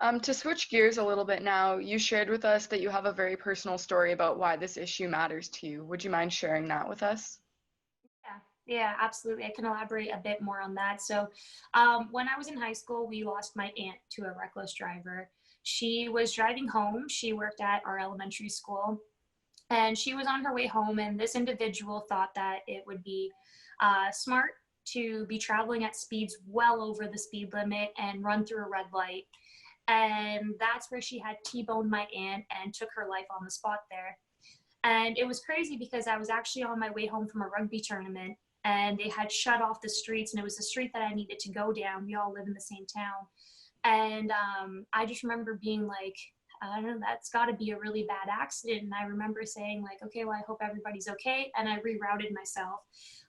To switch gears a little bit now, you shared with us that you have a very personal story about why this issue matters to you. Would you mind sharing that with us? Yeah, yeah, absolutely. I can elaborate a bit more on that. So, when I was in high school, we lost my aunt to a reckless driver. She was driving home. She worked at our elementary school, and she was on her way home. And this individual thought that it would be smart to be traveling at speeds well over the speed limit and run through a red light. And that's where she had T-boned my aunt and took her life on the spot there. And it was crazy because I was actually on my way home from a rugby tournament and they had shut off the streets, and it was the street that I needed to go down. We all live in the same town. And I just remember being like, I don't know, that's got to be a really bad accident. And I remember saying like, okay, well, I hope everybody's okay. And I rerouted myself.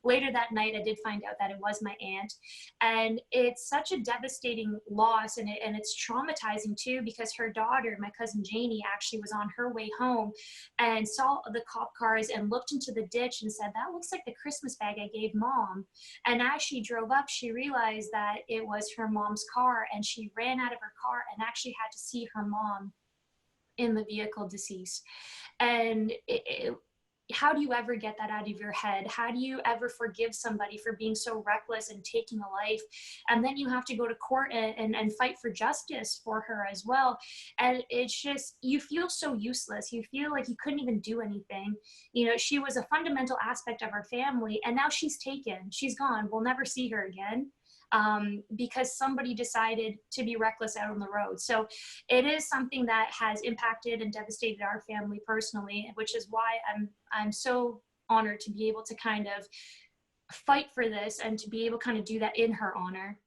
Later that night, I did find out that it was my aunt. And it's such a devastating loss. And it's traumatizing too, because her daughter, my cousin Janie, actually was on her way home and saw the cop cars and looked into the ditch and said, that looks like the Christmas bag I gave mom. And as she drove up, she realized that it was her mom's car, and she ran out of her car and actually had to see her mom in the vehicle deceased. And how do you ever get that out of your head? How do you ever forgive somebody for being so reckless and taking a life? And then you have to go to court and fight for justice for her as well. And it's just, you feel so useless. You feel like you couldn't even do anything. You know, she was a fundamental aspect of our family, and now she's taken, she's gone. We'll never see her again, because somebody decided to be reckless out on the road. So it is something that has impacted and devastated our family personally, which is why I'm so honored to be able to kind of fight for this and to be able to kind of do that in her honor.